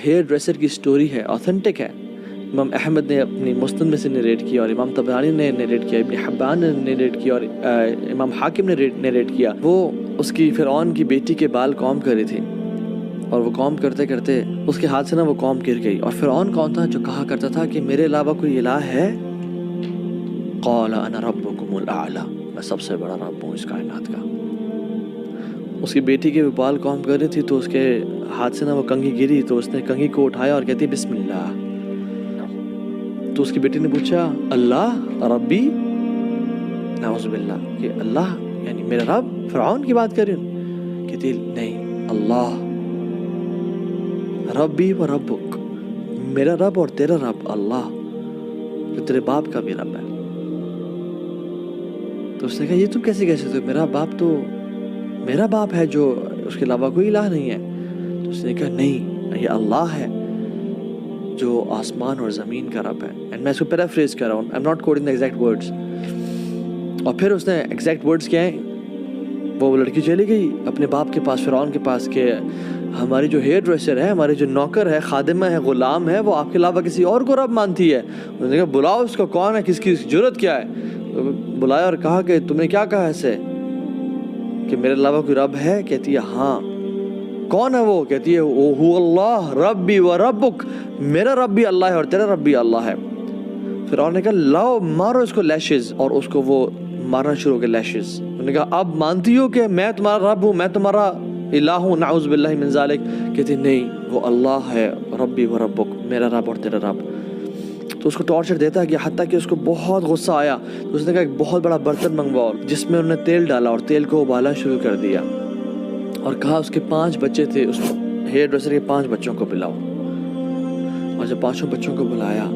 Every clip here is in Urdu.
ہیئر ڈریسر کی سٹوری ہے، اوتھینٹک ہے. امام احمد نے اپنی مسند میں سے نریٹ کیا، اور امام طبرانی نے نریٹ کیا، ابن حبان نے نریٹ کیا، اور امام حاکم نے نریٹ کیا. وہ اس کی فرعون کی بیٹی کے بال قوم کر رہی تھی، اور وہ قوم کرتے کرتے اس کے ہاتھ سے نا وہ قوم گر گئی. اور فرعون کون تھا؟ جو کہا کرتا تھا کہ میرے علاوہ کوئی الہ ہے؟ قال انا ربکم الاعلی، میں سب سے بڑا رب ہوں اس کائنات کا. اس کی بیٹی کے بال قوم کر رہی تھی تو اس کے ہاتھ سے نا وہ کنگھی گری، تو اس نے کنگھی کو اٹھایا اور کہتی بسم اللہ. تو اس کی بیٹی نے پوچھا اللہ ربی، نعوذ باللہ، کہ اللہ یعنی میرا رب؟ فرعون کی بات کر رہی ہوں؟ کہتی نہیں، اللہ ربی و ربک، میرا رب اور تیرا رب اللہ، جو تیرے باپ کا بھی رب ہے. تو اس نے کہا یہ تم کیسے کہہ سکتے ہو؟ میرا باپ تو میرا باپ ہے، جو اس کے علاوہ کوئی الہ نہیں ہے. تو اس نے کہا نہیں، یہ اللہ ہے جو آسمان اور زمین کا رب ہے. اینڈ میں اس کو پیرافریز کر رہا ہوں، I am not quoting the exact words. اور پھر اس نے ایگزیکٹ ورڈز کیا ہیں، وہ لڑکی چلی گئی اپنے باپ کے پاس، فرعون کے پاس، کہ ہماری جو ہیئر ڈریسر ہے، ہماری جو نوکر ہے، خادمہ ہے، غلام ہے، وہ آپ کے علاوہ کسی اور کو رب مانتی ہے. اس نے کہا بلاؤ اس کو، کون ہے، کس کی جرت کیا ہے؟ بلایا اور کہا کہ تم نے کیا کہا ایسے کہ میرے علاوہ کوئی رب ہے؟ کہتی ہے ہاں. کون ہے وہ؟ کہتی ہے وہ اللہ ربی و ربک، میرا رب بھی اللہ ہے اور تیرا رب بھی اللہ ہے. فرعون نے کہا لاؤ مارو اس کو لیشز، اور اس کو وہ مارنا شروع ہو گیا لیشز. انہوں نے کہا اب مانتی ہو کہ میں تمہارا رب ہوں، میں تمہارا الہ ہوں؟ نعوذ باللہ من ذالک. کہتی نہیں، وہ اللہ ہے ربی و ربک، میرا رب اور تیرا رب. تو اس کو ٹارچر دیتا گیا حتیٰ کہ اس کو بہت غصہ آیا. تو اس نے کہا ایک بہت بڑا برتن منگواؤ، جس میں انہوں نے تیل ڈالا اور تیل کو ابالنا شروع کر دیا، اور کہا اس کے 5 بچے تھے، اس ہیئر ڈریسر کے 5 بچوں کو پلاؤ. اور جب 5 بچوں کو بلایا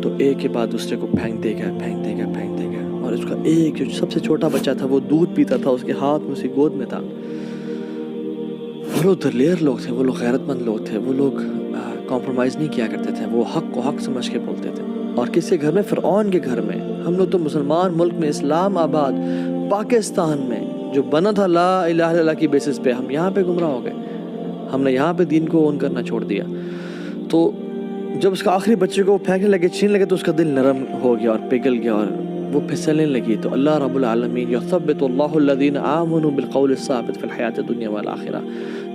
تو ایک کے بعد دوسرے کو پھینکتے گئے. اور اس کا ایک جو سب سے چھوٹا بچہ تھا وہ دودھ پیتا تھا، اس کے ہاتھ میں، اس کی گود میں تھا. وہ لوگ دلیر لوگ تھے، وہ لوگ غیرت مند لوگ تھے، وہ لوگ کمپرومائز نہیں کیا کرتے تھے، وہ حق کو حق سمجھ کے بولتے تھے. اور کس کے گھر میں؟ فرعون کے گھر میں. ہم لوگ تو مسلمان ملک میں، اسلام آباد پاکستان میں، جو بنا تھا لا الہ الا اللہ کی بیسس پہ، ہم یہاں پہ گمراہ ہو گئے. ہم نے یہاں پہ دین کو اون کرنا چھوڑ دیا. تو جب اس کا آخری بچے کو پھینکنے لگے، چھین لگے، تو اس کا دل نرم ہو گیا اور پگھل گیا اور وہ پھسلنے لگی. تو اللہ رب العالمین یثبت اللہ الذین آمنوا بالقول الثابت فی الحیات الدنیا والآخرہ،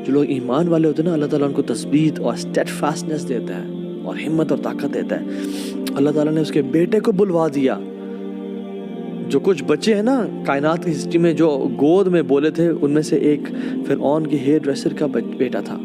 جو لوگ ایمان والے ہوتے ہیں نا، اللہ تعالیٰ ان کو تثبیت اور اسٹیڈ فاسٹنس دیتا ہے اور ہمت اور طاقت دیتا ہے. اللہ تعالیٰ نے اس کے بیٹے کو بلوا دیا. جو کچھ بچے ہیں نا کائنات کی ہسٹری میں جو گود میں بولے تھے، ان میں سے ایک فرعون کی ہیئر ڈریسر کا بیٹا تھا.